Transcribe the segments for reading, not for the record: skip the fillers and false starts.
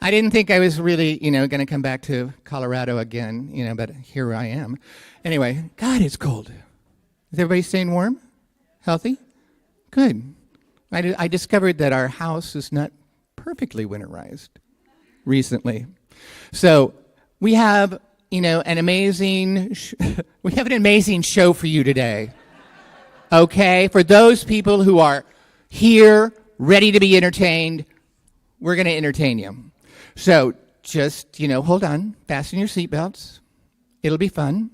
I didn't think I was really, going to come back to Colorado again, but here I am. Anyway, God, it's cold. Is everybody staying warm? Healthy? Good. I discovered that our house is not perfectly winterized recently. So we have, an amazing show for you today. Okay? For those people who are here, ready to be entertained, we're going to entertain you. So just, hold on, fasten your seatbelts. It'll be fun.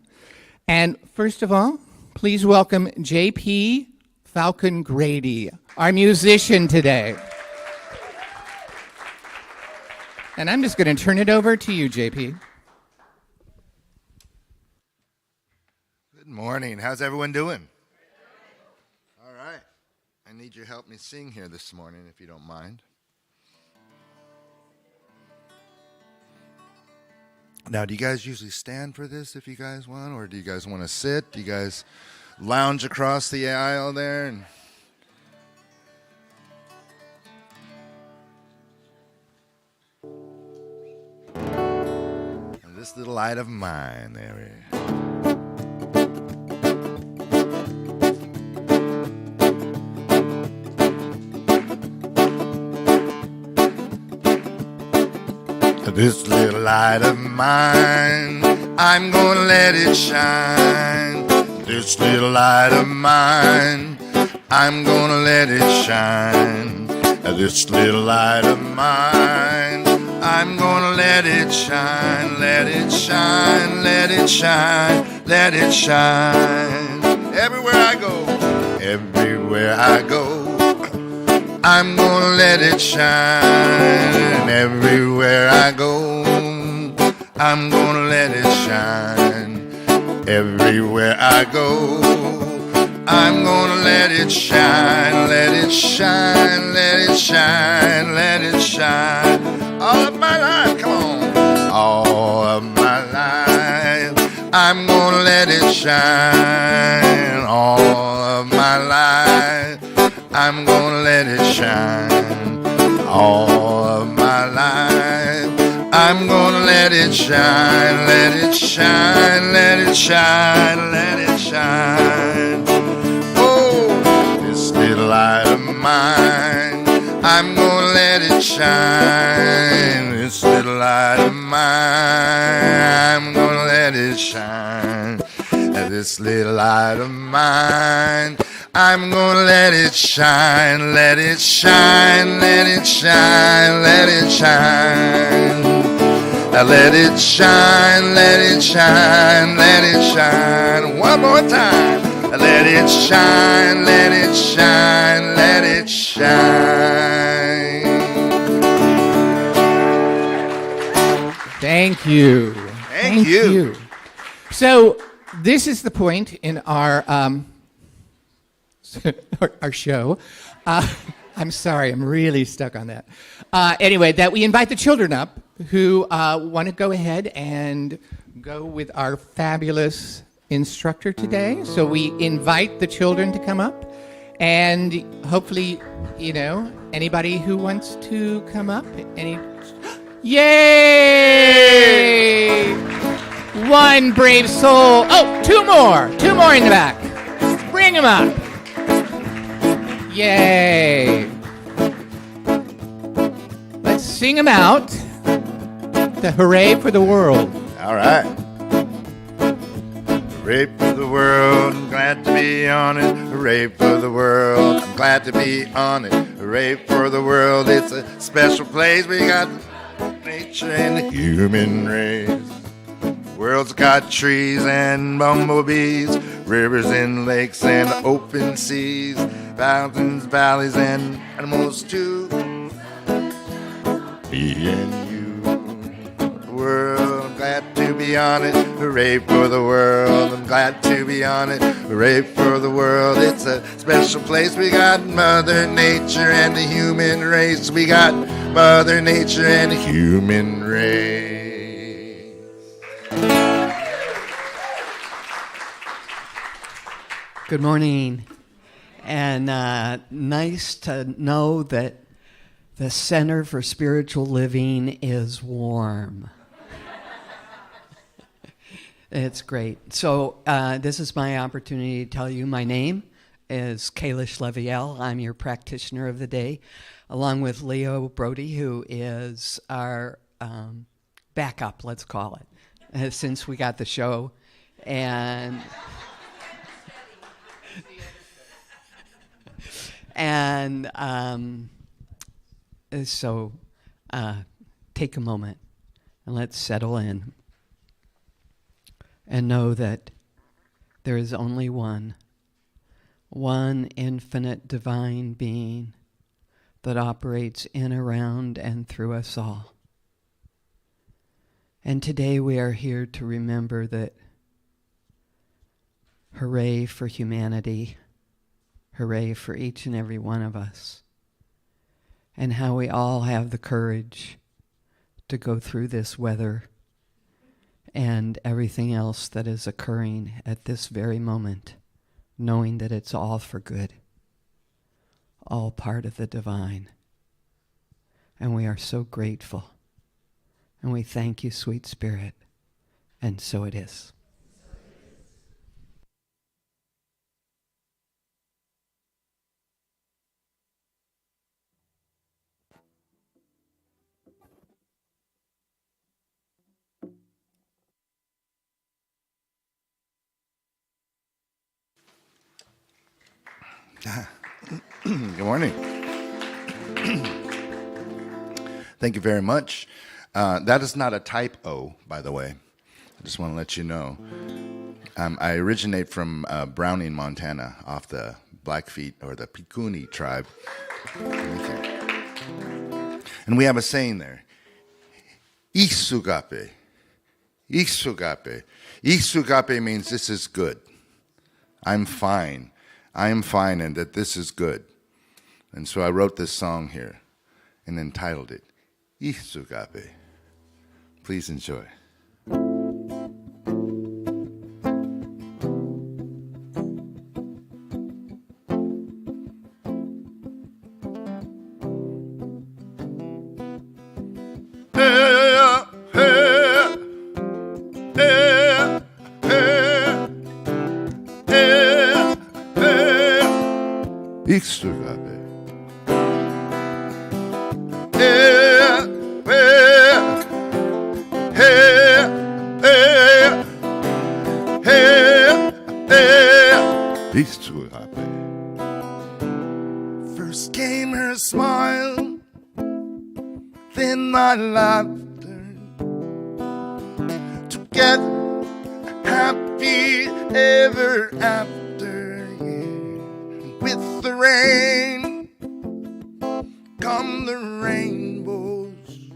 And first of all, please welcome J.P. Falcon Grady, our musician today. And I'm just going to turn it over to you, J.P. Good morning. How's everyone doing? All right. I need your help me sing here this morning, if you don't mind. Now, do you guys usually stand for this if you guys want, or do you guys want to sit? Do you guys lounge across the aisle there? And this little light of mine, there we go. This little light of mine, I'm gonna let it shine. This little light of mine, I'm gonna let it shine. This little light of mine, I'm gonna let it shine. Let it shine, let it shine, let it shine. Everywhere I go, everywhere I go, I'm gonna let it shine. Everywhere I go, I'm gonna let it shine. Everywhere I go, I'm gonna let it shine. Let it shine, let it shine, let it shine. All of my life, come on. All of my life, I'm gonna let it shine. All of my life, I'm gonna let it shine. All of my life, I'm gonna let it shine. Let it shine, let it shine, let it shine. Oh, this little light of mine, I'm gonna let it shine. This little light of mine, I'm gonna let it shine. This little light of mine, I'm gonna let it shine, let it shine, let it shine, let it shine. Let it shine, let it shine, let it shine. One more time. Let it shine, let it shine, let it shine. Thank you. Thank you. So this is the point in our our show. I'm sorry, I'm really stuck on that. Anyway, that we invite the children up who want to go ahead and go with our fabulous instructor today. So we invite the children to come up, and hopefully, anybody who wants to come up, Yay! One brave soul. Oh, two more in the back. Bring them up. Yay! Let's sing them out. The hooray for the world. All right. Hooray for the world, I'm glad to be on it. Hooray for the world, I'm glad to be on it. Hooray for the world, it's a special place. We got nature and the human race. World's got trees and bumblebees, rivers and lakes and open seas, mountains, valleys, and animals too. Me and you, the world, I'm glad to be on it. Hooray for the world, I'm glad to be on it. Hooray for the world, it's a special place. We got Mother Nature and the human race. We got Mother Nature and the human race. Good morning, and nice to know that The Center for Spiritual Living is warm. It's great. So this is my opportunity to tell you my name is Kalish Leviel. I'm your practitioner of the day, along with Leo Brody, who is our backup, let's call it, since we got the show. And so take a moment and let's settle in and know that there is only one infinite divine being that operates in, around, and through us all. And today we are here to remember that hooray for humanity, hooray for each and every one of us, and how we all have the courage to go through this weather and everything else that is occurring at this very moment, knowing that it's all for good, all part of the divine. And we are so grateful. And we thank you, sweet Spirit. And so it is. Good morning. Thank you very much. That is not a typo, by the way. I just want to let you know. I originate from Browning, Montana, off the Blackfeet or the Pikuni tribe. And we have a saying there. Isugape. Isugape. Isugape means this is good. I'm fine. I am fine and that this is good. And so I wrote this song here and entitled it, Isugape. Please enjoy. Isugape. Isugape. First came her smile, then my laughter. Together, happy ever after. With the rain come the rainbows,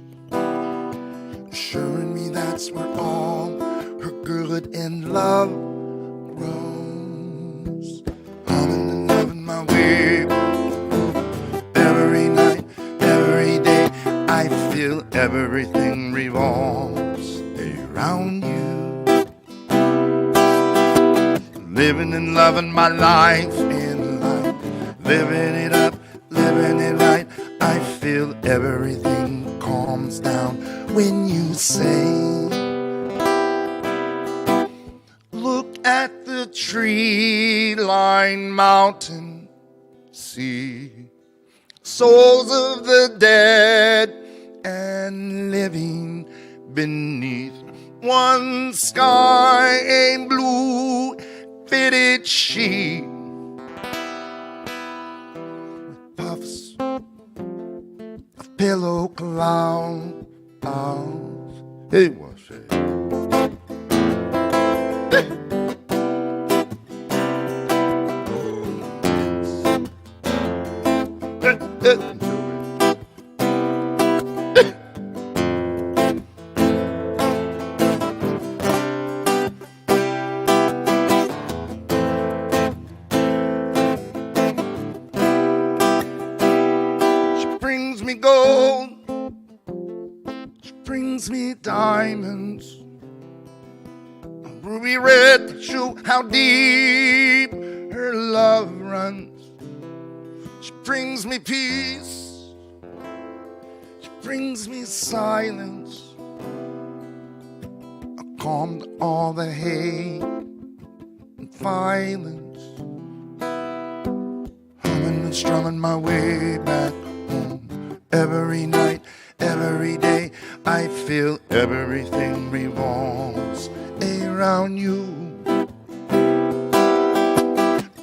assuring me that's where all her good and love grows. Humming and loving my way, every night, every day, I feel everything revolves around you. Living and loving my life in life, living it up, living it right. I feel everything calms down when you say, look at the tree-lined mountain, see souls of the dead and living beneath one sky, a blue fitted sheet. Puffs of pillow clouds. Hey, what's it? Gold, she brings me diamonds, ruby red to show how deep her love runs. She brings me peace brings me silence. I calmed all the hate and violence, humming and strumming my way back home. Every night, every day, I feel everything revolves around you.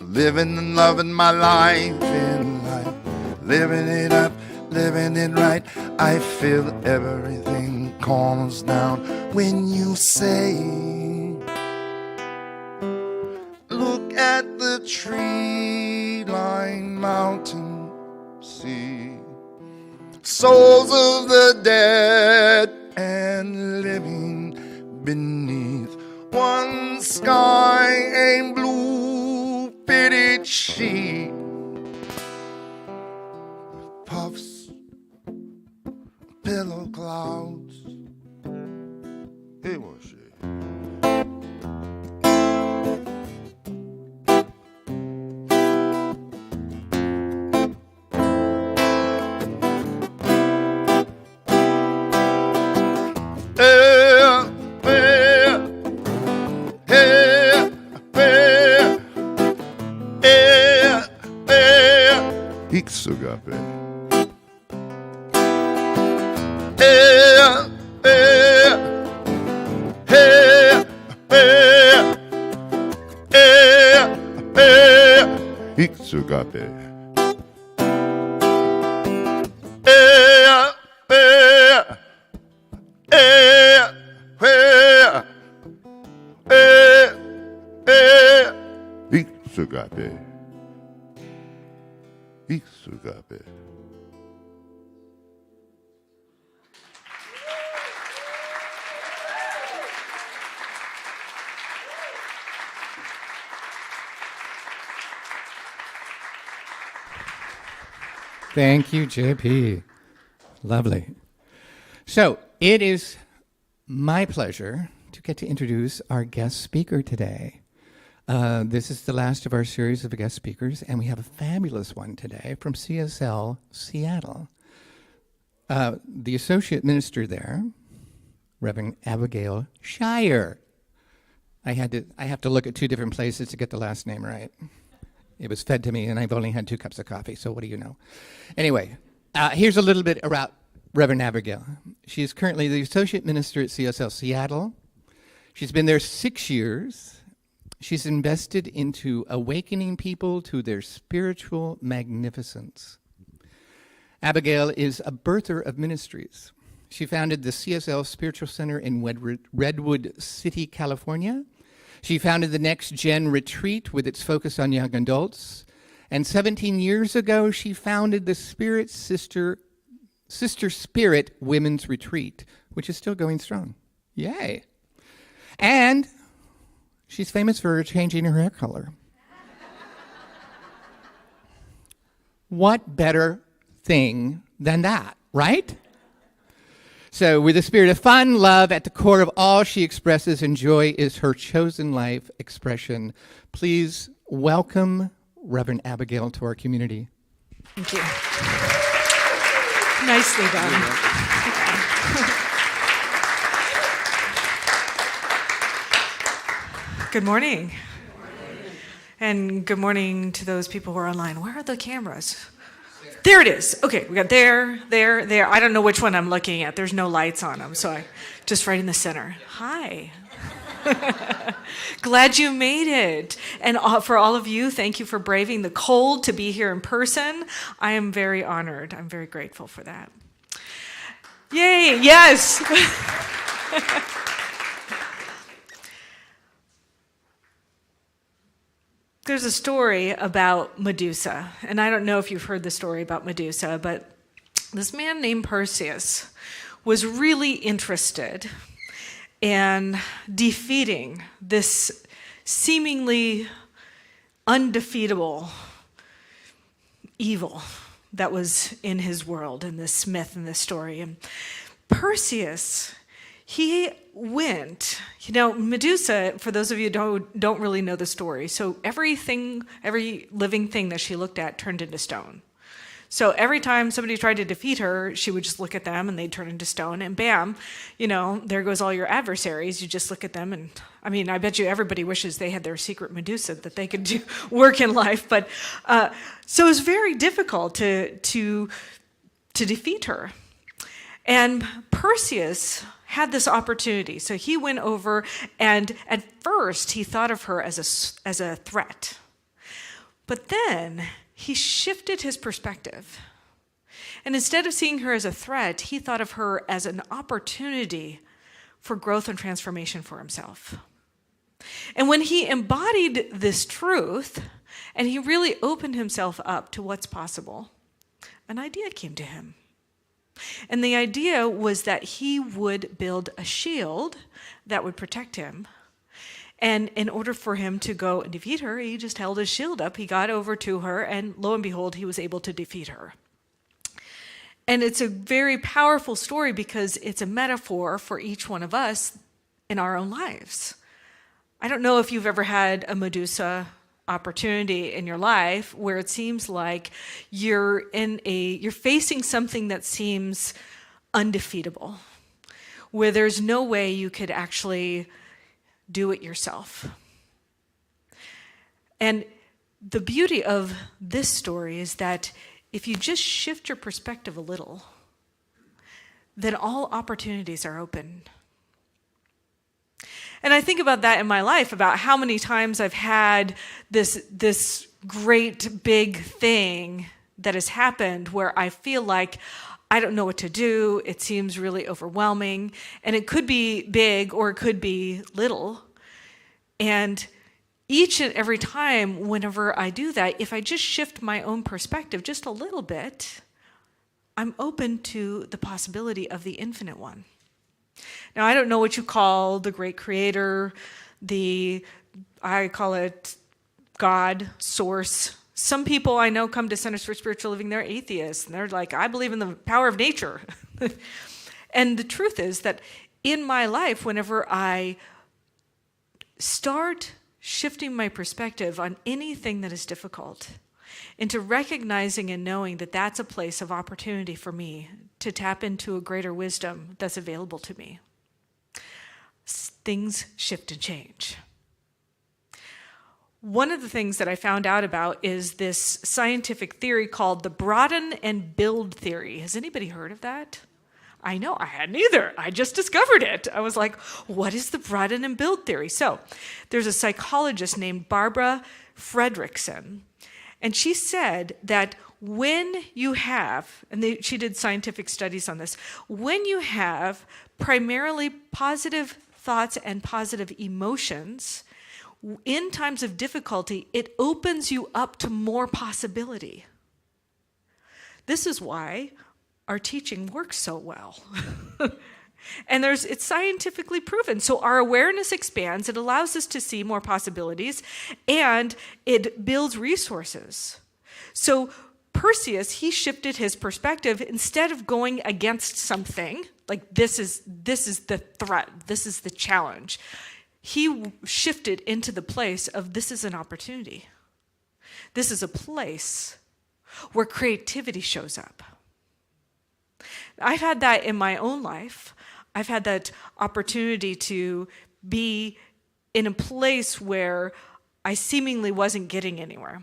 Living and loving my life in life, living it up, living it right. I feel everything calms down when you say, look at the tree-lined mountain sea, souls of the dead and living beneath one sky and blue fitted sheet, puffs, pillow clouds. Hey, what's it? Agape. Agape. Agape. Agape. Thank you, JP. Lovely. So it is my pleasure to get to introduce our guest speaker today. This is the last of our series of guest speakers, and we have a fabulous one today from CSL Seattle. The associate minister there, Reverend Abigail Shairer. I have to look at two different places to get the last name right. It was fed to me, and I've only had 2 cups of coffee, so what do you know? Anyway, here's a little bit about Reverend Abigail. She is currently the associate minister at CSL Seattle. She's been there 6 years. She's invested into awakening people to their spiritual magnificence. Abigail is a birther of ministries. She founded the CSL Spiritual Center in Redwood City, California. She founded the Next Gen Retreat with its focus on young adults. And 17 years ago, she founded the Sister Spirit Women's Retreat, which is still going strong. Yay. And she's famous for changing her hair color. What better thing than that, right? So with a spirit of fun, love at the core of all she expresses, and joy is her chosen life expression. Please welcome Reverend Abigail to our community. Thank you. Nicely done. Good morning. And good morning to those people who are online. Where are the cameras? There it is. Okay, we got there. I don't know which one I'm looking at. There's no lights on them, so I just right in the center. Hi. Glad you made it. And for all of you, thank you for braving the cold to be here in person. I am very honored. I'm very grateful for that. Yay, yes. There's a story about Medusa, and I don't know if you've heard the story about Medusa, but this man named Perseus was really interested in defeating this seemingly undefeatable evil that was in his world, in this myth, in this story. And Perseus, he went, Medusa, for those of you who don't really know the story, so every living thing that she looked at turned into stone. So every time somebody tried to defeat her, she would just look at them and they'd turn into stone, and bam, there goes all your adversaries. You just look at them, and I bet you everybody wishes they had their secret Medusa that they could do work in life. But so it was very difficult to defeat her. And Perseus had this opportunity. So he went over, and at first he thought of her as a threat. But then he shifted his perspective. And instead of seeing her as a threat, he thought of her as an opportunity for growth and transformation for himself. And when he embodied this truth, and he really opened himself up to what's possible, an idea came to him. And the idea was that he would build a shield that would protect him. And in order for him to go and defeat her, he just held his shield up. He got over to her, and lo and behold, he was able to defeat her. And it's a very powerful story because it's a metaphor for each one of us in our own lives. I don't know if you've ever had a Medusa opportunity in your life where it seems like you're facing something that seems undefeatable, where there's no way you could actually do it yourself. And the beauty of this story is that if you just shift your perspective a little, then all opportunities are open. And I think about that in my life, about how many times I've had this great big thing that has happened where I feel like I don't know what to do. It seems really overwhelming. And it could be big or it could be little. And each and every time, whenever I do that, if I just shift my own perspective just a little bit, I'm open to the possibility of the infinite one. Now, I don't know what you call the great creator, I call it God, source. Some people I know come to Centers for Spiritual Living, they're atheists, and they're like, I believe in the power of nature. And the truth is that in my life, whenever I start shifting my perspective on anything that is difficult, into recognizing and knowing that that's a place of opportunity for me to tap into a greater wisdom that's available to me, things shift and change. One of the things that I found out about is this scientific theory called the broaden and build theory. Has anybody heard of that? I know, I hadn't either. I just discovered it. I was like, what is the broaden and build theory? So there's a psychologist named Barbara Fredrickson, and she said that when you have, and she did scientific studies on this, when you have primarily positive thoughts and positive emotions, in times of difficulty, it opens you up to more possibility. This is why our teaching works so well. And it's scientifically proven. So our awareness expands, it allows us to see more possibilities, and it builds resources. So Perseus, he shifted his perspective. Instead of going against something, like this is the threat, this is the challenge, he shifted into the place of this is an opportunity. This is a place where creativity shows up. I've had that in my own life. I've had that opportunity to be in a place where I seemingly wasn't getting anywhere.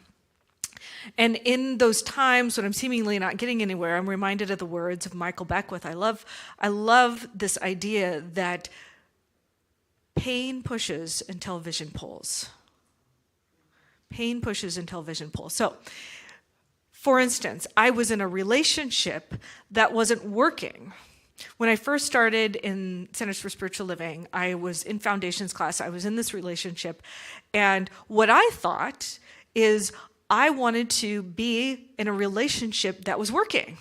And in those times when I'm seemingly not getting anywhere, I'm reminded of the words of Michael Beckwith. I love this idea that pain pushes until vision pulls. Pain pushes until vision pulls. So, for instance, I was in a relationship that wasn't working. When I first started in Centers for Spiritual Living, I was in foundations class. I was in this relationship. And what I thought is I wanted to be in a relationship that was working.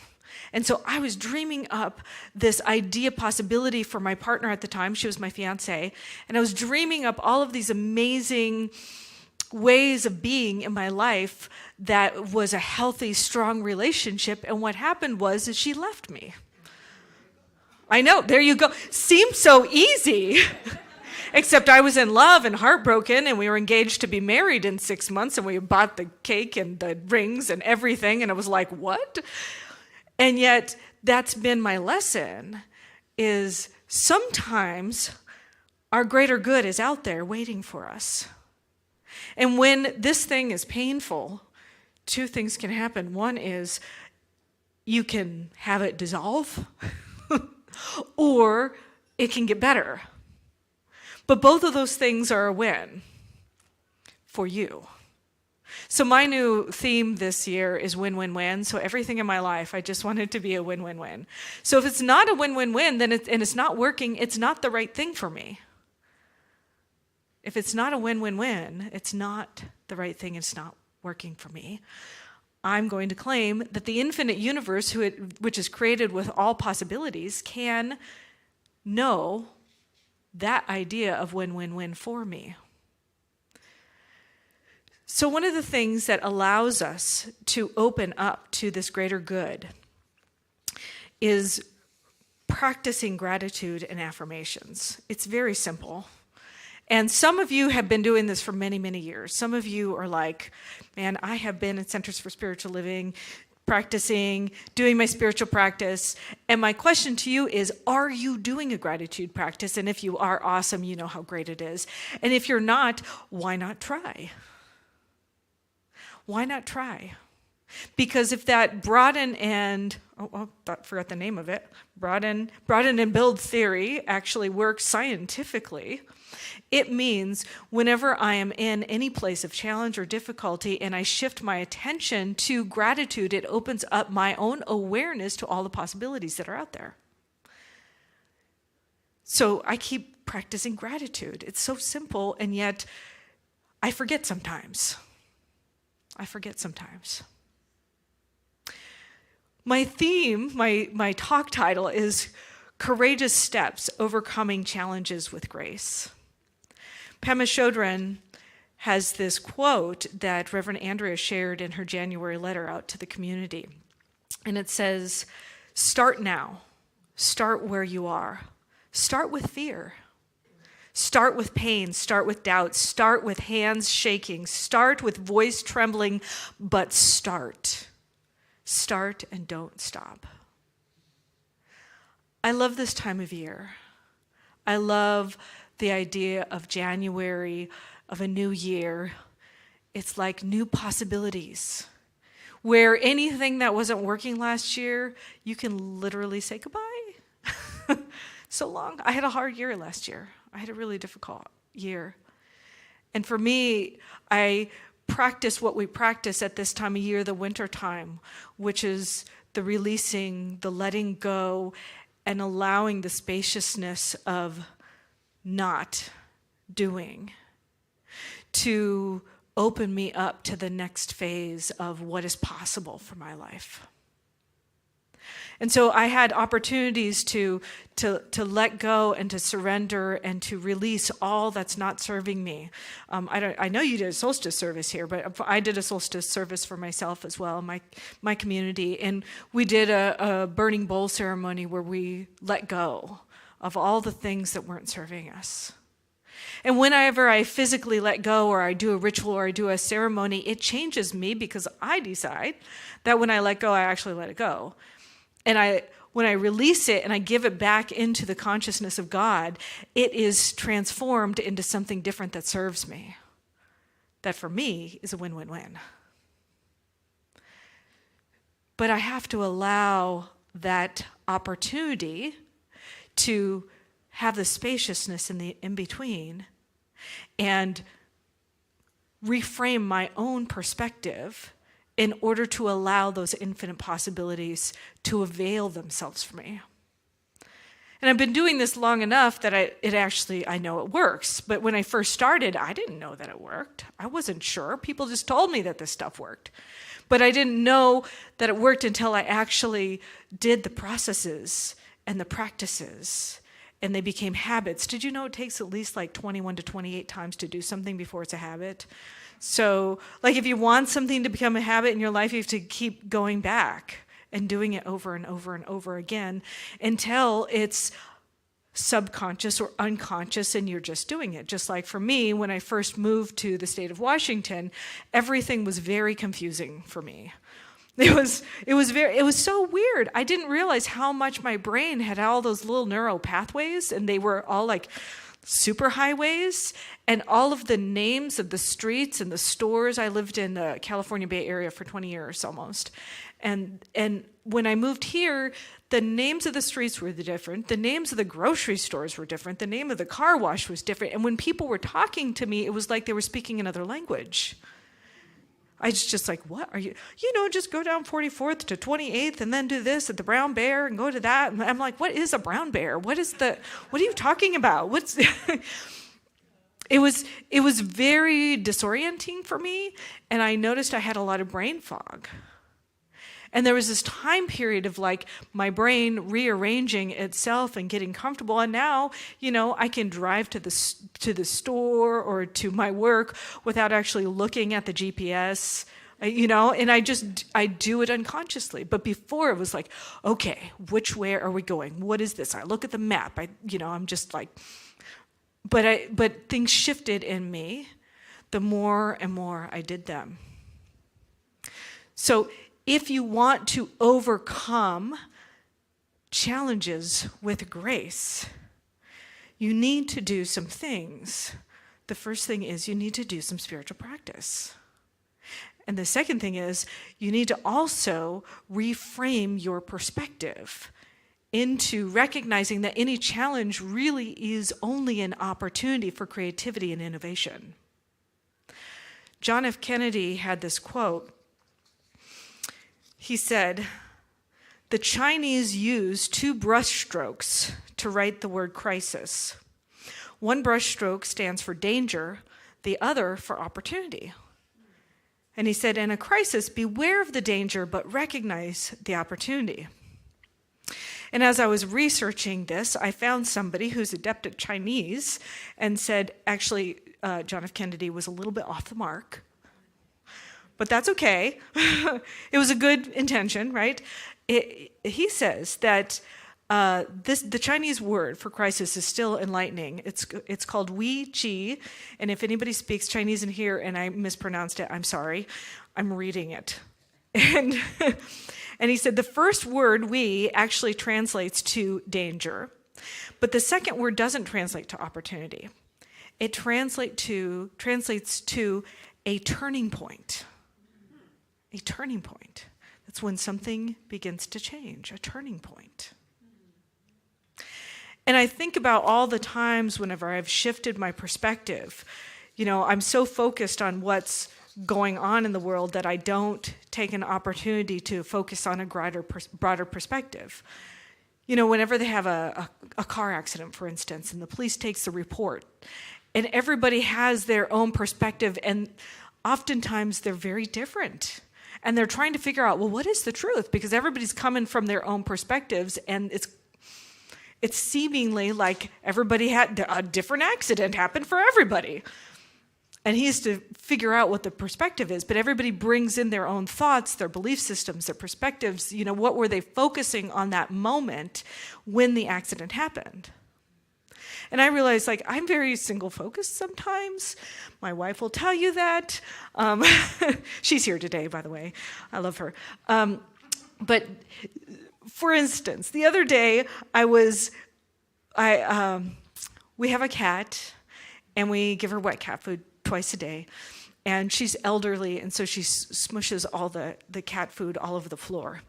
And so I was dreaming up this idea possibility for my partner at the time. She was my fiance. And I was dreaming up all of these amazing ways of being in my life that was a healthy, strong relationship. And what happened was she left me. I know, there you go. Seems so easy. Except I was in love and heartbroken, and we were engaged to be married in 6 months, and we bought the cake and the rings and everything, and it was like, what? And yet, that's been my lesson, is sometimes our greater good is out there waiting for us. And when this thing is painful, two things can happen. One is you can have it dissolve, or it can get better. But both of those things are a win for you. So my new theme this year is win-win-win. So everything in my life, I just want it to be a win-win-win. So if it's not a win-win-win, then it's not working, it's not the right thing for me. If it's not a win-win-win, it's not the right thing, it's not working for me. I'm going to claim that the infinite universe, which is created with all possibilities, can know that idea of win-win-win for me. So one of the things that allows us to open up to this greater good is practicing gratitude and affirmations. It's very simple. And some of you have been doing this for many, many years. Some of you are like, man, I have been at Centers for Spiritual Living, practicing, doing my spiritual practice. And my question to you is, are you doing a gratitude practice? And if you are, awesome, you know how great it is. And if you're not, why not try? Why not try? Because if that broaden and, forgot the name of it, broaden and build theory actually works scientifically, it means whenever I am in any place of challenge or difficulty and I shift my attention to gratitude, it opens up my own awareness to all the possibilities that are out there. So I keep practicing gratitude. It's so simple, and yet I forget sometimes. My theme, my talk title is Courageous Steps, Overcoming Challenges with Grace. Pema Chodron has this quote that Reverend Andrea shared in her January letter out to the community. And it says, start now. Start where you are. Start with fear. Start with pain. Start with doubt. Start with hands shaking. Start with voice trembling, but start. Start and don't stop. I love this time of year. I love the idea of January, of a new year. It's like new possibilities, where anything that wasn't working last year, you can literally say goodbye. So long. I had a hard year last year. I had a really difficult year. And for me, I practice what we practice at this time of year, the winter time, which is the releasing, the letting go, and allowing the spaciousness of not doing to open me up to the next phase of what is possible for my life. And so I had opportunities to let go and to surrender and to release all that's not serving me. I know you did a solstice service here, but I did a solstice service for myself as well, my community. And we did a burning bowl ceremony where we let go of all the things that weren't serving us. And whenever I physically let go, or I do a ritual, or I do a ceremony, it changes me because I decide that when I let go, I actually let it go. And when I release it and I give it back into the consciousness of God, it is transformed into something different that serves me. That for me is a win-win-win. But I have to allow that opportunity to have the spaciousness in the in-between and reframe my own perspective in order to allow those infinite possibilities to avail themselves for me. And I've been doing this long enough that I know it works. But when I first started, I didn't know that it worked. I wasn't sure. People just told me that this stuff worked. But I didn't know that it worked until I actually did the processes and the practices, and they became habits. Did you know it takes at least like 21 to 28 times to do something before it's a habit? So, like, if you want something to become a habit in your life, you have to keep going back and doing it over and over and over again until it's subconscious or unconscious, and you're just doing it. Just like for me, when I first moved to the state of Washington, everything was very confusing for me. It was so weird. I didn't realize how much my brain had all those little neural pathways, and they were all like super highways, and all of the names of the streets and the stores. I lived in the California Bay Area for 20 years almost. And when I moved here, the names of the streets were different. The names of the grocery stores were different. The name of the car wash was different. And when people were talking to me, it was like they were speaking another language. I was just like, what are you? Just go down 44th to 28th and then do this at the Brown Bear and go to that. And I'm like, what is a brown bear? What are you talking about? It was very disorienting for me. And I noticed I had a lot of brain fog. And there was this time period of like my brain rearranging itself and getting comfortable. And now, I can drive to the store or to my work without actually looking at the GPS, and I do it unconsciously. But before it was like, okay, which way are we going? What is this? I look at the map. I'm just like, but things shifted in me the more and more I did them. So if you want to overcome challenges with grace, you need to do some things. The first thing is you need to do some spiritual practice. And the second thing is you need to also reframe your perspective into recognizing that any challenge really is only an opportunity for creativity and innovation. John F. Kennedy had this quote. He said, "The Chinese use 2 brushstrokes to write the word crisis. One brushstroke stands for danger, the other for opportunity." And he said, in a crisis, beware of the danger, but recognize the opportunity. And as I was researching this, I found somebody who's adept at Chinese and said, actually, John F. Kennedy was a little bit off the mark. But that's okay. It was a good intention, right? He says that the Chinese word for crisis is still enlightening. It's called Wei Qi, and if anybody speaks Chinese in here and I mispronounced it, I'm sorry. I'm reading it. And he said the first word, Wei, actually translates to danger, but the second word doesn't translate to opportunity. It translates to a turning point. A turning point. That's when something begins to change, a turning point. And I think about all the times whenever I've shifted my perspective. I'm so focused on what's going on in the world that I don't take an opportunity to focus on a broader perspective. Whenever they have a car accident, for instance, and the police takes the report, and everybody has their own perspective, and oftentimes they're very different. And they're trying to figure out, well, what is the truth? Because everybody's coming from their own perspectives, and it's seemingly like everybody had a different accident happened for everybody. And he has to figure out what the perspective is. But everybody brings in their own thoughts, their belief systems, their perspectives. What were they focusing on that moment when the accident happened? And I realized, I'm very single-focused sometimes. My wife will tell you that. She's here today, by the way. I love her. But for instance, the other day, we have a cat, and we give her wet cat food twice a day. And she's elderly, and so she smushes all the cat food all over the floor.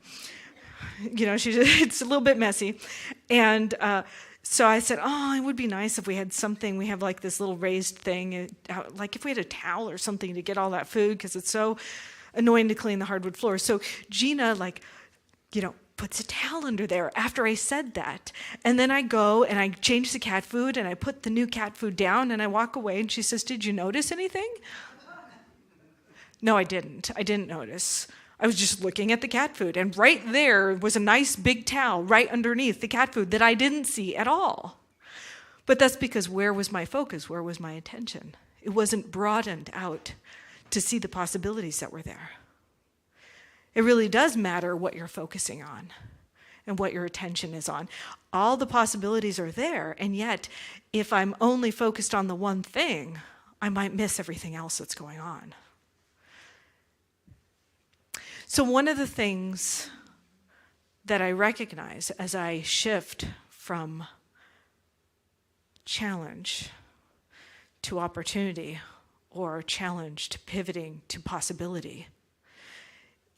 It's a little bit messy. And so I said, it would be nice if we had something. We have this little raised thing, if we had a towel or something to get all that food, because it's so annoying to clean the hardwood floor. So Gina, puts a towel under there after I said that. And then I go and I change the cat food and I put the new cat food down and I walk away and she says, "Did you notice anything?" No, I didn't. I didn't notice. I was just looking at the cat food, and right there was a nice big towel right underneath the cat food that I didn't see at all. But that's because where was my focus? Where was my attention? It wasn't broadened out to see the possibilities that were there. It really does matter what you're focusing on. and what your attention is on. All the possibilities are there, and yet if I'm only focused on the one thing, I might miss everything else that's going on. So one of the things that I recognize as I shift from challenge to opportunity, or challenge to pivoting to possibility,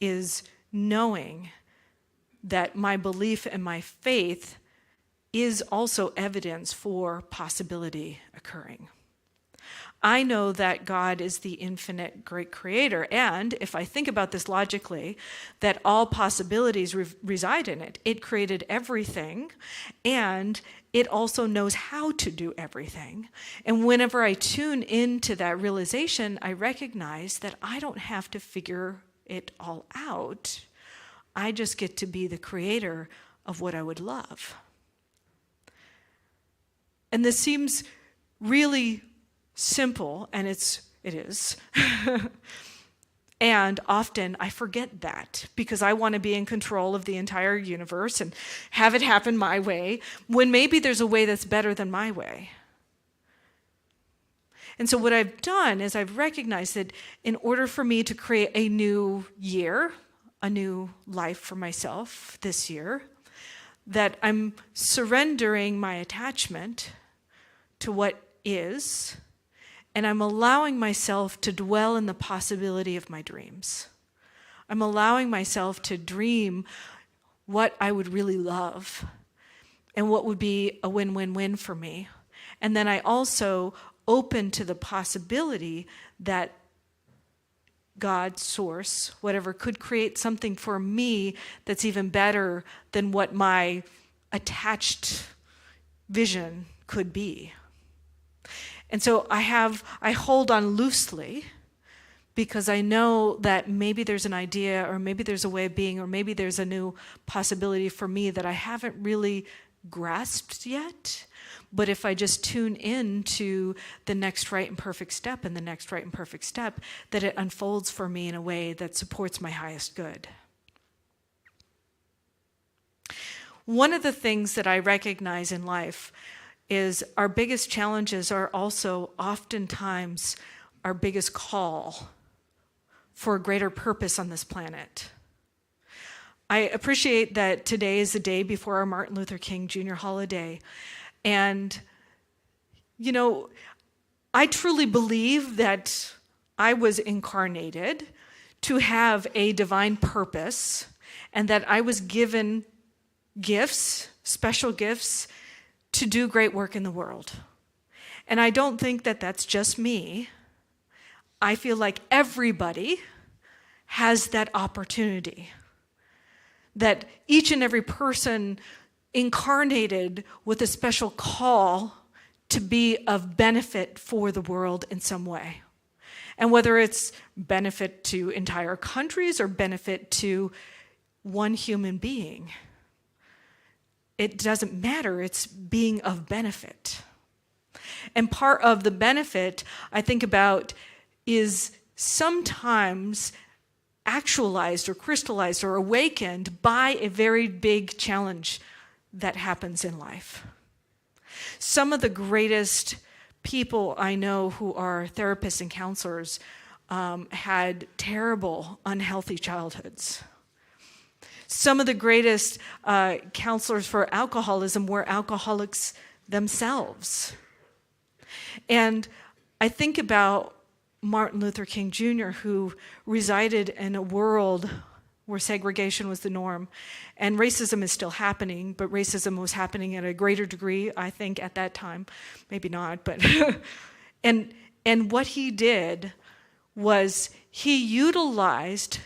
is knowing that my belief and my faith is also evidence for possibility occurring. I know that God is the infinite great creator, and if I think about this logically, that all possibilities reside in it. It created everything, and it also knows how to do everything. And whenever I tune into that realization, I recognize that I don't have to figure it all out. I just get to be the creator of what I would love. And this seems really simple, and it is. And often I forget that because I want to be in control of the entire universe and have it happen my way, when maybe there's a way that's better than my way. And so what I've done is I've recognized that in order for me to create a new year, a new life for myself this year, that I'm surrendering my attachment to what is, and I'm allowing myself to dwell in the possibility of my dreams. I'm allowing myself to dream what I would really love and what would be a win-win-win for me. And then I also open to the possibility that God, source, whatever, could create something for me that's even better than what my attached vision could be. And so I hold on loosely because I know that maybe there's an idea, or maybe there's a way of being, or maybe there's a new possibility for me that I haven't really grasped yet. But if I just tune in to the next right and perfect step and the next right and perfect step, that it unfolds for me in a way that supports my highest good. One of the things that I recognize in life is our biggest challenges are also oftentimes our biggest call for a greater purpose on this planet. I appreciate that today is the day before our Martin Luther King Jr. holiday. And, you know, I truly believe that I was incarnated to have a divine purpose, and that I was given gifts, special gifts, to do great work in the world. And I don't think that that's just me. I feel like everybody has that opportunity. That each and every person incarnated with a special call to be of benefit for the world in some way. And whether it's benefit to entire countries or benefit to one human being, it doesn't matter, it's being of benefit. And part of the benefit I think about is sometimes actualized or crystallized or awakened by a very big challenge that happens in life. Some of the greatest people I know who are therapists and counselors had terrible, unhealthy childhoods. Some of the greatest counselors for alcoholism were alcoholics themselves. And I think about Martin Luther King Jr., who resided in a world where segregation was the norm. And racism is still happening, but racism was happening at a greater degree, I think, at that time. Maybe not, but... and what he did was he utilized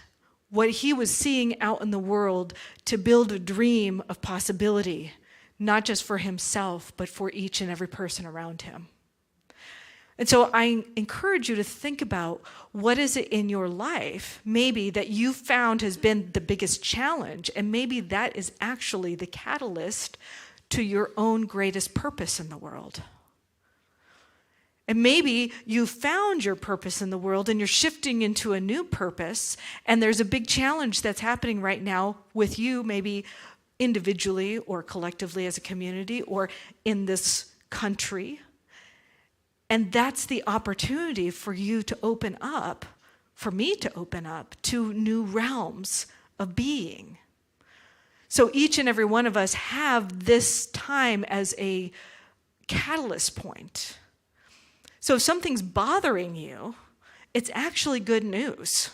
what he was seeing out in the world to build a dream of possibility, not just for himself, but for each and every person around him. And so I encourage you to think about what is it in your life, maybe, that you found has been the biggest challenge, and maybe that is actually the catalyst to your own greatest purpose in the world. And maybe you found your purpose in the world and you're shifting into a new purpose, and there's a big challenge that's happening right now with you maybe individually or collectively as a community or in this country. And that's the opportunity for you to open up, for me to open up to new realms of being. So each and every one of us have this time as a catalyst point. So if something's bothering you, it's actually good news.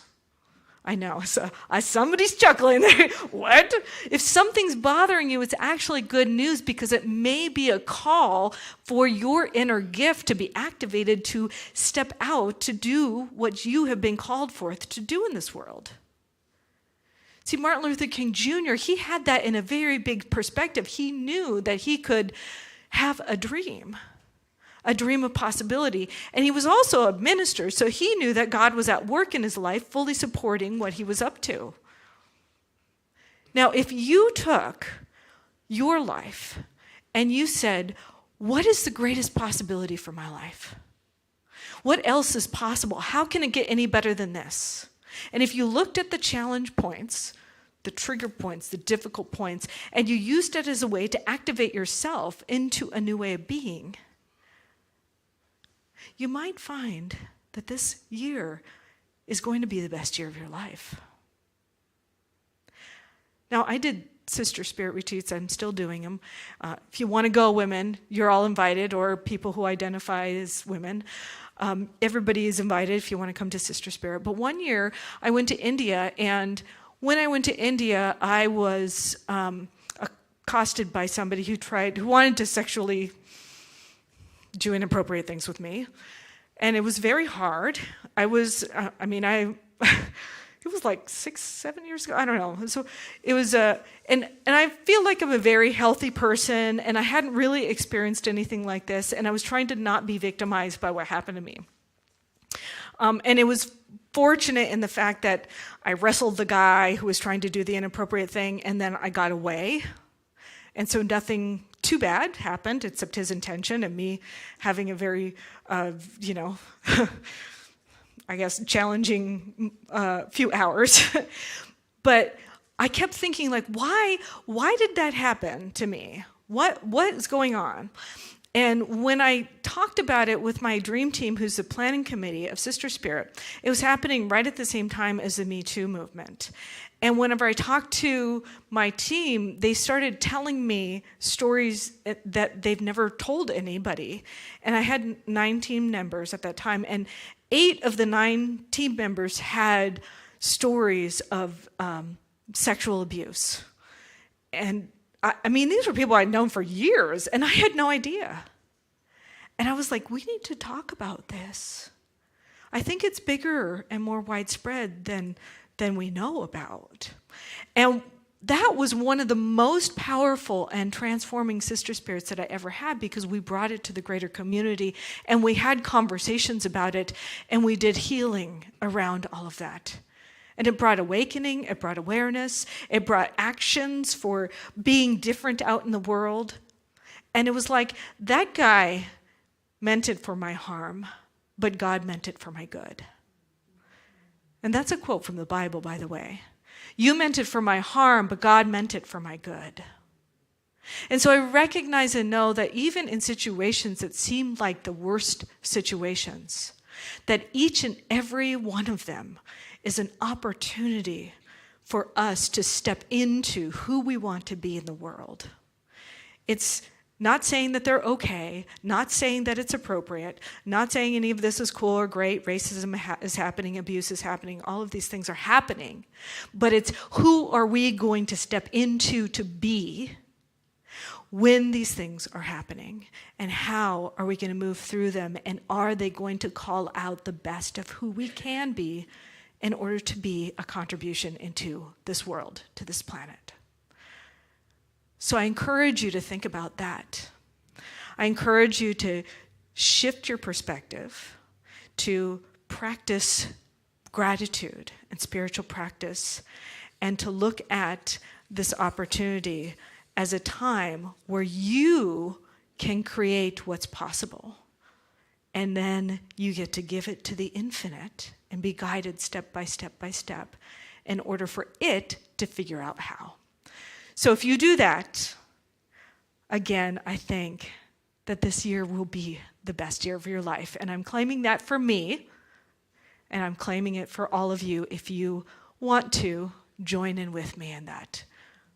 I know, so somebody's chuckling there. What? If something's bothering you, it's actually good news because it may be a call for your inner gift to be activated to step out to do what you have been called forth to do in this world. See, Martin Luther King Jr., he had that in a very big perspective. He knew that he could have a dream of possibility. And he was also a minister, so he knew that God was at work in his life, fully supporting what he was up to. Now, if you took your life and you said, what is the greatest possibility for my life? What else is possible? How can it get any better than this? And if you looked at the challenge points, the trigger points, the difficult points, and you used it as a way to activate yourself into a new way of being, you might find that this year is going to be the best year of your life. Now, I did Sister Spirit retreats. I'm still doing them. If you want to go, women, you're all invited, or people who identify as women. Everybody is invited if you want to come to Sister Spirit. But one year, I went to India, and when I went to India, I was accosted by somebody who wanted to sexually do inappropriate things with me. And it was very hard. It was like 6-7 years ago. I don't know. So it was, and I feel like I'm a very healthy person, and I hadn't really experienced anything like this, and I was trying to not be victimized by what happened to me. And it was fortunate in the fact that I wrestled the guy who was trying to do the inappropriate thing, and then I got away. And so nothing too bad happened, except his intention and me having a very, I guess, challenging few hours. But I kept thinking, like, why did that happen to me? What is going on? And when I talked about it with my dream team, who's the planning committee of Sister Spirit, it was happening right at the same time as the Me Too movement. And whenever I talked to my team, they started telling me stories that they've never told anybody. And I had 9 team members at that time, and 8 of the 9 team members had stories of sexual abuse. And I mean, these were people I'd known for years, and I had no idea. And I was like, we need to talk about this. I think it's bigger and more widespread than we know about. And that was one of the most powerful and transforming Sister Spirits that I ever had, because we brought it to the greater community, and we had conversations about it, and we did healing around all of that. And it brought awakening, it brought awareness, it brought actions for being different out in the world. And it was like, that guy meant it for my harm, but God meant it for my good. And that's a quote from the Bible, by the way. You meant it for my harm, but God meant it for my good. And so I recognize and know that even in situations that seem like the worst situations, that each and every one of them is an opportunity for us to step into who we want to be in the world. It's not saying that they're okay, not saying that it's appropriate, not saying any of this is cool or great, racism is happening, abuse is happening, all of these things are happening. But it's who are we going to step into to be when these things are happening, and how are we going to move through them, and are they going to call out the best of who we can be in order to be a contribution into this world, to this planet. So I encourage you to think about that. I encourage you to shift your perspective, to practice gratitude and spiritual practice, and to look at this opportunity as a time where you can create what's possible. And then you get to give it to the infinite and be guided step by step by step in order for it to figure out how. So if you do that, again, I think that this year will be the best year of your life. And I'm claiming that for me, and I'm claiming it for all of you if you want to join in with me in that.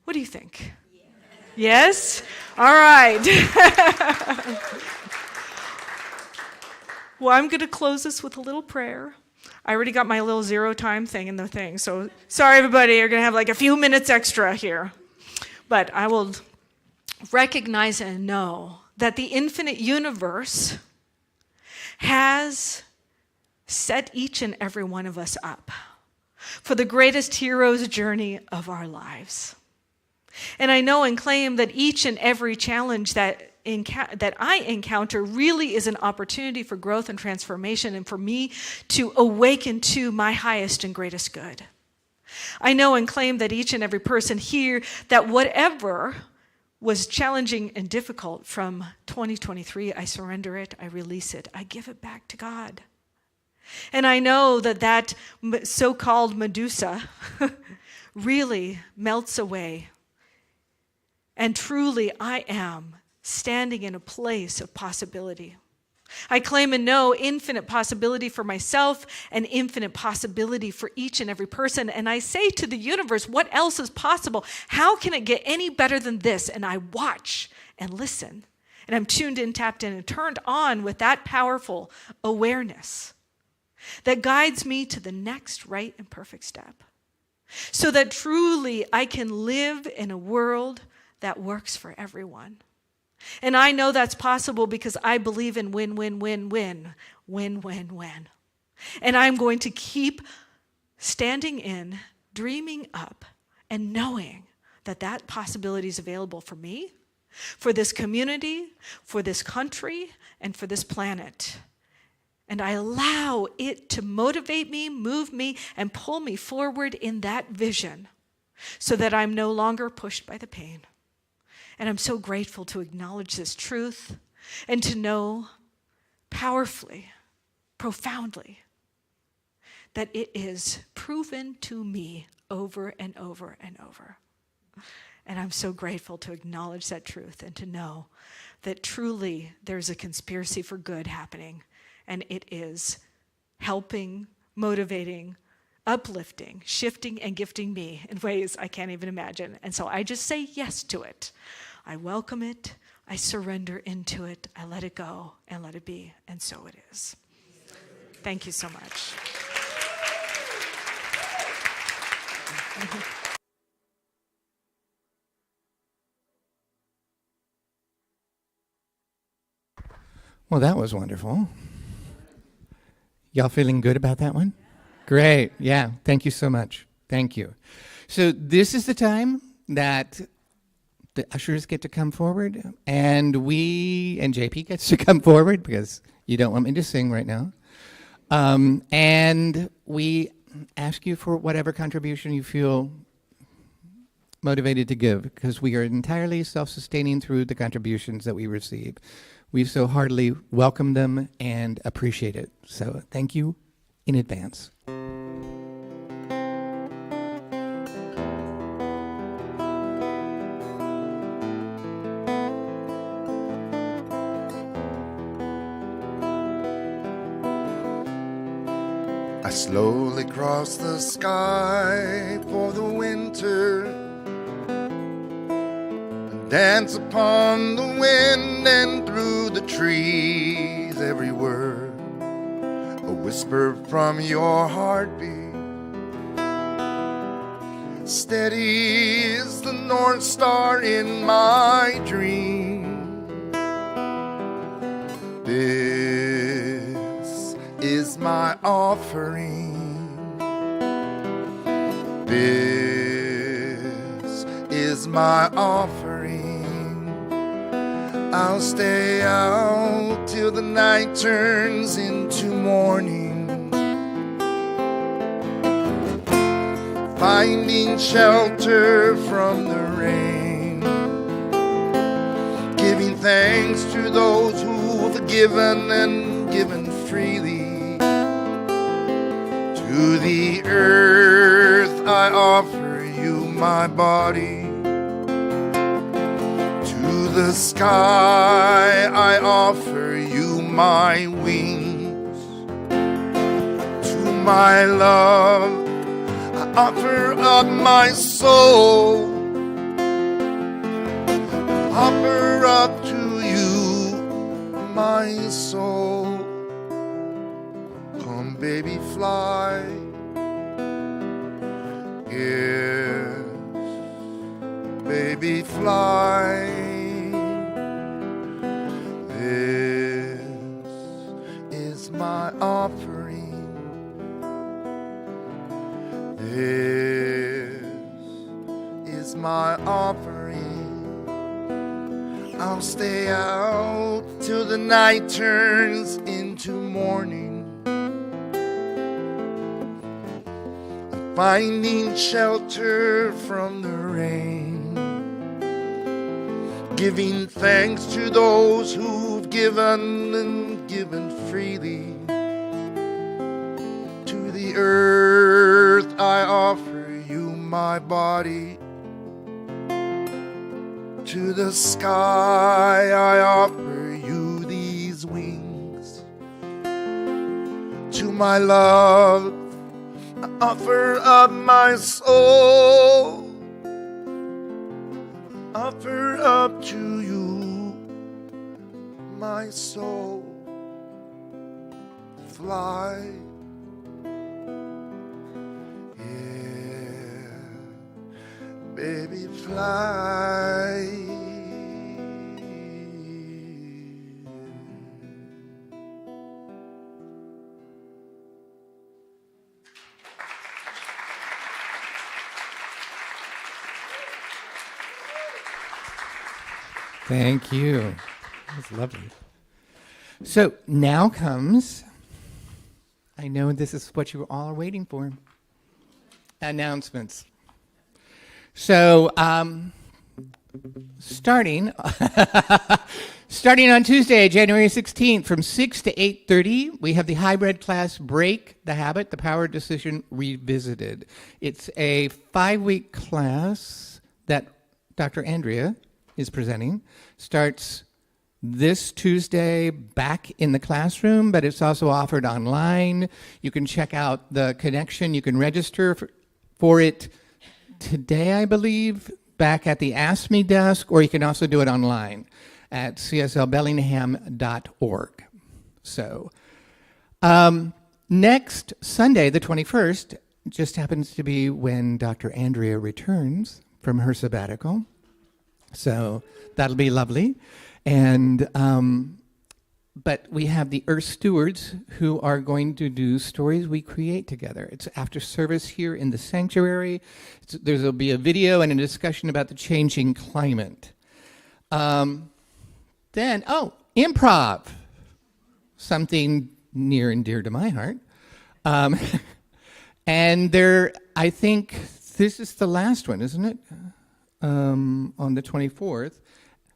What do you think? Yes? All right. Well, I'm going to close this with a little prayer. I already got my little 0 time thing in the thing, so sorry, everybody. You're going to have like a few minutes extra here. But I will recognize and know that the infinite universe has set each and every one of us up for the greatest hero's journey of our lives. And I know and claim that each and every challenge that I encounter really is an opportunity for growth and transformation and for me to awaken to my highest and greatest good. I know and claim that each and every person here, that whatever was challenging and difficult from 2023, I surrender it, I release it, I give it back to God. And I know that so-called Medusa really melts away. And truly, I am standing in a place of possibility. I claim and know infinite possibility for myself and infinite possibility for each and every person. And I say to the universe, what else is possible? How can it get any better than this? And I watch and listen. And I'm tuned in, tapped in, and turned on with that powerful awareness that guides me to the next right and perfect step. So that truly I can live in a world that works for everyone. And I know that's possible because I believe in win, win, win, win, win, win, win. And I'm going to keep standing in, dreaming up, and knowing that that possibility is available for me, for this community, for this country, and for this planet. And I allow it to motivate me, move me, and pull me forward in that vision so that I'm no longer pushed by the pain. And I'm so grateful to acknowledge this truth and to know powerfully, profoundly, that it is proven to me over and over and over. And I'm so grateful to acknowledge that truth and to know that truly there's a conspiracy for good happening, and it is helping, motivating, uplifting, shifting, and gifting me in ways I can't even imagine. And so I just say yes to it. I welcome it. I surrender into it. I let it go and let it be. And so it is. Thank you so much. Well, that was wonderful. Y'all feeling good about that one? Great. Yeah. Thank you so much. Thank you. So this is the time that the ushers get to come forward, and JP gets to come forward because you don't want me to sing right now. And we ask you for whatever contribution you feel motivated to give, because we are entirely self-sustaining through the contributions that we receive. We so heartily welcome them and appreciate it. So thank you in advance. I slowly cross the sky for the winter, and dance upon the wind and through the trees. Every word, a whisper from your heartbeat, steady is the North Star in my dream. This is my offering. This is my offering. I'll stay out till the night turns into morning, finding shelter from the rain, giving thanks to those who've given and given freely. To the earth I offer you my body, the sky I offer you my wings. To my love I offer up my soul. Offer up to you my soul. Come baby fly. Yes, baby fly. This is my offering. This is my offering. I'll stay out till the night turns into morning. I'm finding shelter from the rain, giving thanks to those who've given and given freely. To the earth I offer you my body. To the sky I offer you these wings. To my love I offer up my soul. Offer up to you my soul. Fly. Yeah, baby, fly. Thank you. That was lovely. So now comes, I know this is what you all are waiting for, announcements. So starting on Tuesday, January 16th, from 6 to 8:30, we have the hybrid class Break the Habit, the Power Decision Revisited. It's a 5-week class that Dr. Andrea is presenting. Starts this Tuesday back in the classroom, but it's also offered online. You can check out the connection. You can register for it today, I believe, back at the Ask Me desk, or you can also do it online at cslbellingham.org. So next Sunday, the 21st, just happens to be when Dr. Andrea returns from her sabbatical. So that'll be lovely. And but we have the Earth Stewards who are going to do Stories We Create Together. It's after service here in the sanctuary. There'll be a video and a discussion about the changing climate. Then, improv, something near and dear to my heart. And I think this is the last one, isn't it? On the 24th,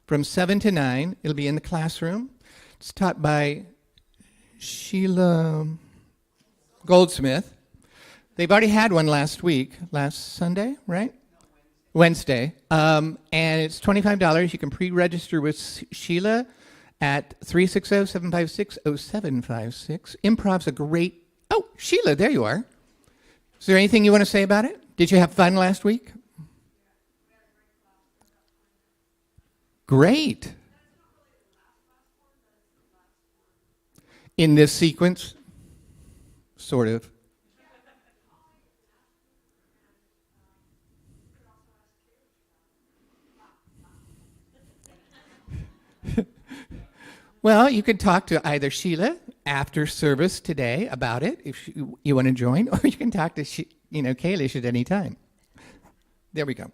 from 7 to 9. It'll be in the classroom. It's taught by Sheila Goldsmith. They've already had one last Sunday, right? Wednesday. And it's $25. You can pre-register with Sheila at 360-756-0756. Improv's a great... Oh, Sheila, there you are. Is there anything you want to say about it? Did you have fun last week? Great. In this sequence, sort of. Well, you can talk to either Sheila after service today about it if you want to join, or you can talk to Kalish at any time. There we go.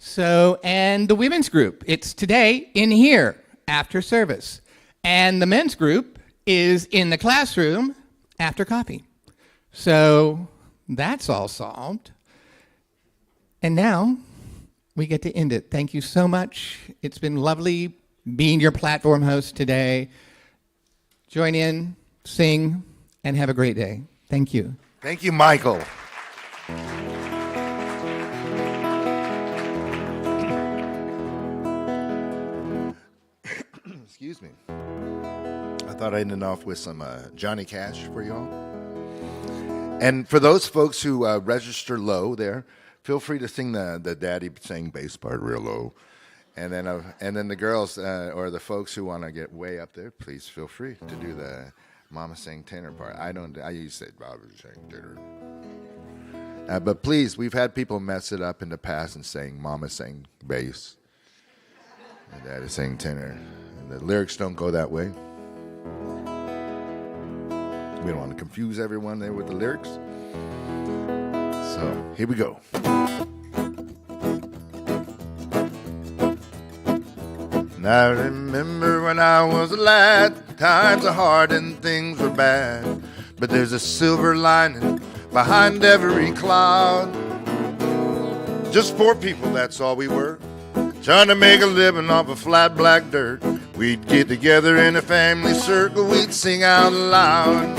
So, and the women's group, it's today in here after service. And the men's group is in the classroom after coffee. So that's all solved. And now we get to end it. Thank you so much. It's been lovely being your platform host today. Join in, sing, and have a great day. Thank you. Thank you, Michael. Excuse me. I thought I'd end off with some Johnny Cash for y'all. And for those folks who register low there, feel free to sing the daddy saying bass part real low. And then the girls or the folks who want to get way up there, please feel free to do the mama saying tenor part. I usually say Bobby saying tenor. But please, we've had people mess it up in the past and saying mama saying bass. And daddy saying tenor. And the lyrics don't go that way. We don't want to confuse everyone there with the lyrics. So here we go. And I remember when I was a lad, times are hard and things were bad, but there's a silver lining behind every cloud. Just poor people, that's all we were, trying to make a living off of flat black dirt. We'd get together in a family circle, we'd sing out loud.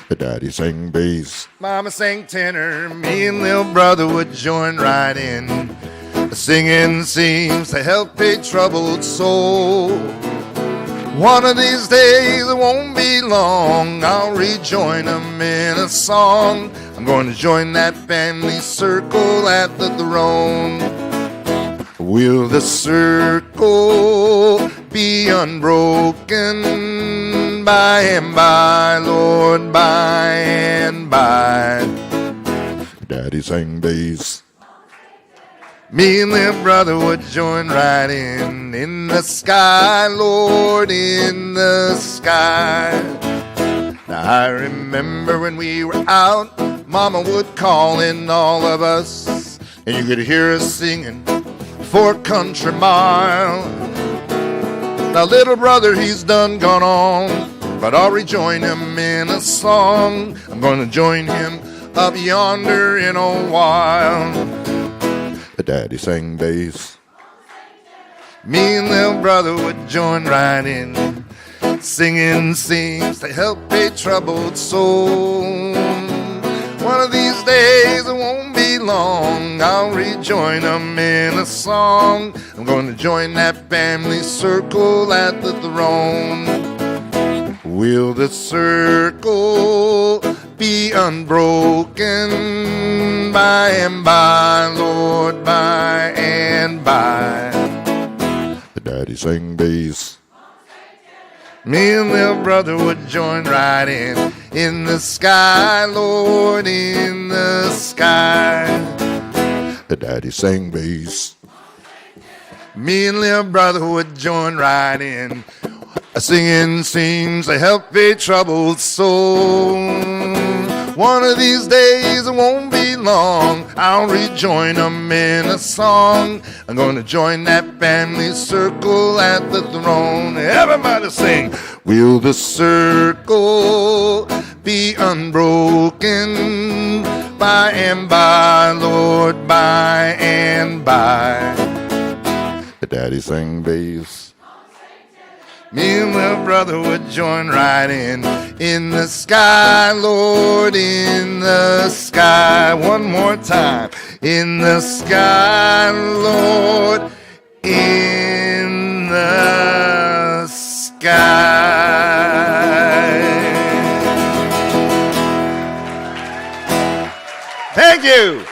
The daddy sang bass, mama sang tenor, me and little brother would join right in. Singing seems to help a troubled soul. One of these days, it won't be long, I'll rejoin them in a song. I'm going to join that family circle at the throne. Will the circle be unbroken by and by, Lord, by and by? Daddy sang bass. Me and little brother would join right in the sky, Lord, in the sky. Now I remember when we were out, Mama would call in all of us, and you could hear us singing for a country mile. Now little brother, he's done gone on, but I'll rejoin him in a song. I'm going to join him up yonder in a while. Daddy sang bass. Me and little brother would join right in. Singing seems to help a troubled soul. One of these days, it won't be long, I'll rejoin them in a song. I'm going to join that family circle at the throne. Will the circle be unbroken by and by, Lord, by and by? The daddy sang bass. Me and little brother would join right in the sky, Lord, in the sky. The daddy sang bass. Me and little brother would join right in. Singing seems to help a troubled soul. One of these days, it won't be long, I'll rejoin them in a song. I'm going to join that family circle at the throne. Everybody sing. Will the circle be unbroken by and by, Lord, by and by? The daddy sang bass. Me and little brother would join right in the sky, Lord, in the sky. One more time. In the sky, Lord, in the sky. Thank you.